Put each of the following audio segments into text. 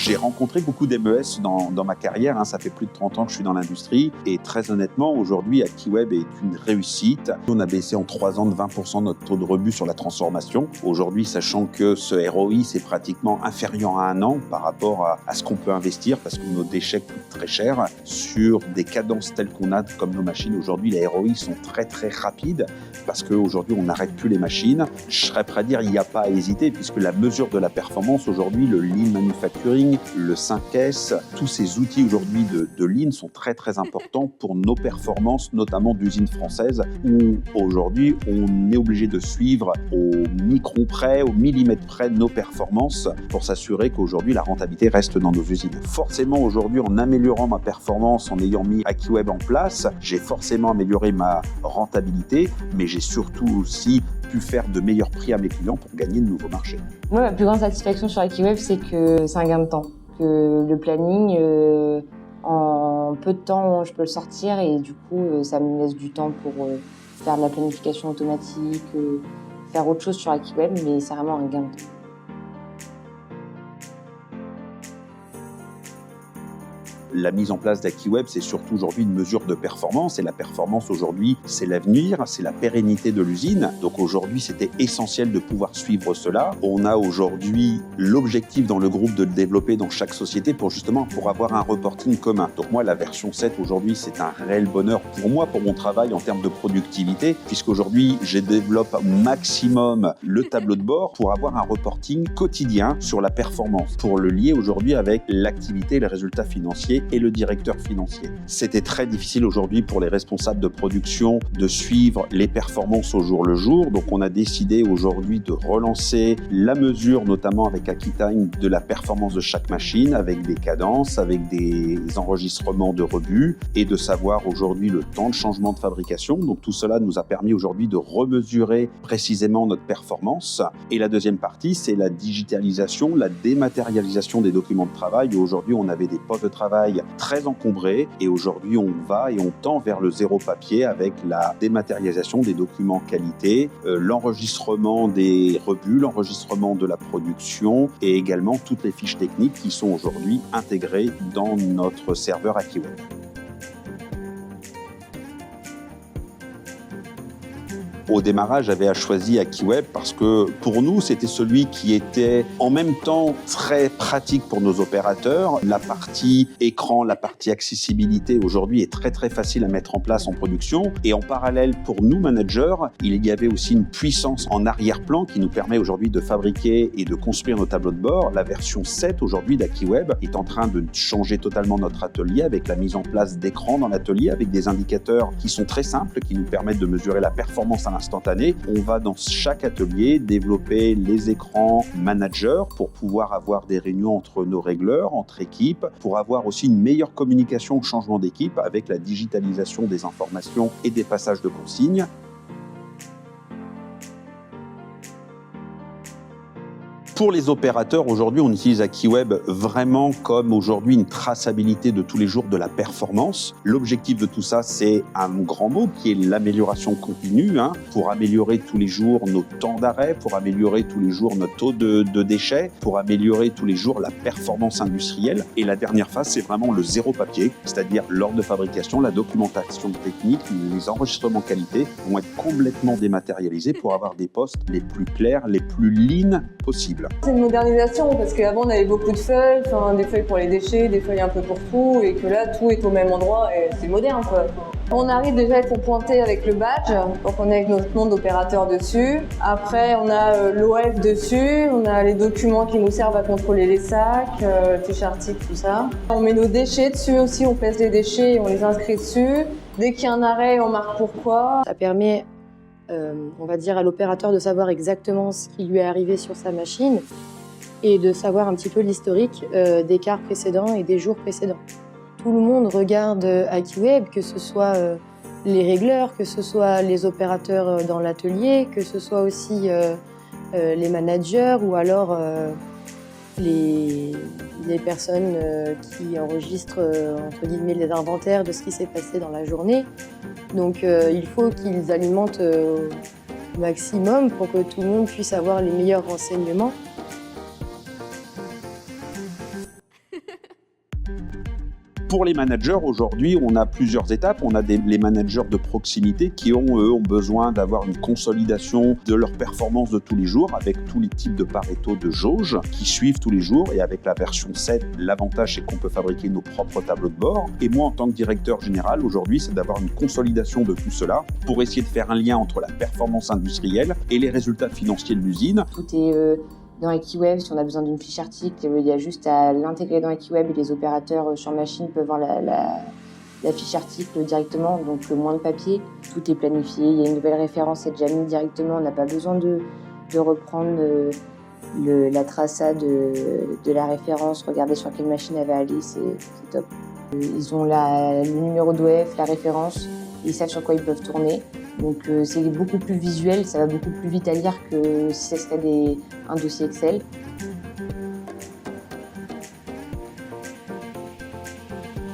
J'ai rencontré beaucoup d'MES dans ma carrière, hein, ça fait plus de 30 ans que je suis dans l'industrie et très honnêtement, aujourd'hui, Akiweb est une réussite. On a baissé en 3 ans de 20% notre taux de rebut sur la transformation. Aujourd'hui, sachant que ce ROI, c'est pratiquement inférieur à 1 an par rapport à ce qu'on peut investir parce que nos déchets coûtent très cher. Sur des cadences telles qu'on a comme nos machines aujourd'hui, les ROI sont très très rapides parce qu'aujourd'hui, on n'arrête plus les machines. Je serais prêt à dire il n'y a pas à hésiter puisque la mesure de la performance aujourd'hui, le Lean Manufacturing, le 5S, tous ces outils aujourd'hui de Lean sont très très importants pour nos performances, notamment d'usines françaises où aujourd'hui on est obligé de suivre au micron près, au millimètre près nos performances pour s'assurer qu'aujourd'hui la rentabilité reste dans nos usines. Forcément aujourd'hui en améliorant ma performance, en ayant mis Akiweb en place, j'ai forcément amélioré ma rentabilité, mais j'ai surtout aussi pu faire de meilleurs prix à mes clients pour gagner de nouveaux marchés. Moi, ma plus grande satisfaction sur Akiweb, c'est que c'est un gain de temps. Que le planning, en peu de temps, je peux le sortir et du coup, ça me laisse du temps pour faire de la planification automatique, faire autre chose sur Akiweb, mais c'est vraiment un gain de temps. La mise en place d'Akiweb, c'est surtout aujourd'hui une mesure de performance et la performance aujourd'hui, c'est l'avenir, c'est la pérennité de l'usine. Donc aujourd'hui, c'était essentiel de pouvoir suivre cela. On a aujourd'hui l'objectif dans le groupe de le développer dans chaque société pour avoir un reporting commun. Donc moi, la version 7 aujourd'hui, c'est un réel bonheur pour moi, pour mon travail en termes de productivité, puisqu'aujourd'hui, je développe maximum le tableau de bord pour avoir un reporting quotidien sur la performance, pour le lier aujourd'hui avec l'activité et les résultats financiers et le directeur financier. C'était très difficile aujourd'hui pour les responsables de production de suivre les performances au jour le jour. Donc on a décidé aujourd'hui de relancer la mesure, notamment avec AkiTime, de la performance de chaque machine, avec des cadences, avec des enregistrements de rebut et de savoir aujourd'hui le temps de changement de fabrication. Donc tout cela nous a permis aujourd'hui de remesurer précisément notre performance. Et la deuxième partie, c'est la digitalisation, la dématérialisation des documents de travail. Aujourd'hui, on avait des postes de travail très encombrés et aujourd'hui on va et on tend vers le zéro papier avec la dématérialisation des documents qualité, l'enregistrement des rebuts, l'enregistrement de la production et également toutes les fiches techniques qui sont aujourd'hui intégrées dans notre serveur Akiweb. Au démarrage, j'avais choisi Akiweb parce que pour nous, c'était celui qui était en même temps très pratique pour nos opérateurs. La partie écran, la partie accessibilité aujourd'hui est très très facile à mettre en place en production. Et en parallèle, pour nous managers, il y avait aussi une puissance en arrière-plan qui nous permet aujourd'hui de fabriquer et de construire nos tableaux de bord. La version 7 aujourd'hui d'Akiweb est en train de changer totalement notre atelier avec la mise en place d'écrans dans l'atelier avec des indicateurs qui sont très simples, qui nous permettent de mesurer la performance à instantané. On va dans chaque atelier développer les écrans managers pour pouvoir avoir des réunions entre nos régleurs, entre équipes, pour avoir aussi une meilleure communication au changement d'équipe avec la digitalisation des informations et des passages de consignes. Pour les opérateurs, aujourd'hui, on utilise Akiweb vraiment comme aujourd'hui une traçabilité de tous les jours de la performance. L'objectif de tout ça, c'est un grand mot qui est l'amélioration continue, pour améliorer tous les jours nos temps d'arrêt, pour améliorer tous les jours notre taux de déchets, pour améliorer tous les jours la performance industrielle. Et la dernière phase, c'est vraiment le zéro papier, c'est-à-dire l'ordre de fabrication, la documentation technique, les enregistrements qualité vont être complètement dématérialisés pour avoir des postes les plus clairs, les plus lean possibles. C'est une modernisation parce qu'avant on avait beaucoup de feuilles, des feuilles pour les déchets, des feuilles un peu pour tout et que là tout est au même endroit et c'est moderne quoi. On arrive déjà à être pointé avec le badge, donc on est avec notre nom d'opérateur dessus. Après on a l'OF dessus, on a les documents qui nous servent à contrôler les sacs, fiches articles, tout ça. On met nos déchets dessus aussi, on pèse les déchets et on les inscrit dessus. Dès qu'il y a un arrêt, on marque pourquoi. Ça permet on va dire à l'opérateur de savoir exactement ce qui lui est arrivé sur sa machine et de savoir un petit peu l'historique des quarts précédents et des jours précédents. Tout le monde regarde Akiweb, que ce soit les régleurs, que ce soit les opérateurs dans l'atelier, que ce soit aussi les managers ou alors les personnes qui enregistrent entre guillemets les inventaires de ce qui s'est passé dans la journée. Donc il faut qu'ils alimentent au maximum pour que tout le monde puisse avoir les meilleurs renseignements. Pour les managers, aujourd'hui, on a plusieurs étapes. On a les managers de proximité qui, eux, ont besoin d'avoir une consolidation de leur performance de tous les jours avec tous les types de Pareto de jauge qui suivent tous les jours. Et avec la version 7, l'avantage, c'est qu'on peut fabriquer nos propres tableaux de bord. Et moi, en tant que directeur général, aujourd'hui, c'est d'avoir une consolidation de tout cela pour essayer de faire un lien entre la performance industrielle et les résultats financiers de l'usine. Tout est dans AkiWeb. Si on a besoin d'une fiche article, il y a juste à l'intégrer dans AkiWeb et les opérateurs sur machine peuvent voir la fiche article directement, donc moins de papier. Tout est planifié, il y a une nouvelle référence, c'est déjà mis directement. On n'a pas besoin de reprendre la traçade de la référence, regarder sur quelle machine elle va aller, c'est top. Ils ont le numéro d'OF, la référence, ils savent sur quoi ils peuvent tourner. Donc c'est beaucoup plus visuel, ça va beaucoup plus vite à lire que si ça serait un dossier Excel.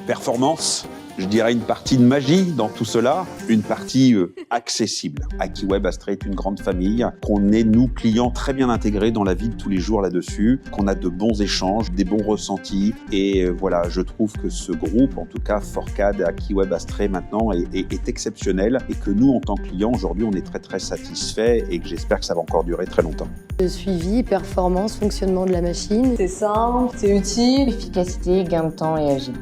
Performance, je dirais une partie de magie dans tout cela, une partie accessible. AkiWeb Astrea est une grande famille, qu'on est, nous, clients, très bien intégrés dans la vie de tous les jours là-dessus, qu'on a de bons échanges, des bons ressentis. Et voilà, je trouve que ce groupe, en tout cas Forcade, AkiWeb Astrea maintenant, est exceptionnel et que nous, en tant que clients, aujourd'hui, on est très très satisfaits et que j'espère que ça va encore durer très longtemps. Le suivi, performance, fonctionnement de la machine. C'est simple, c'est utile. Efficacité, gain de temps et agile.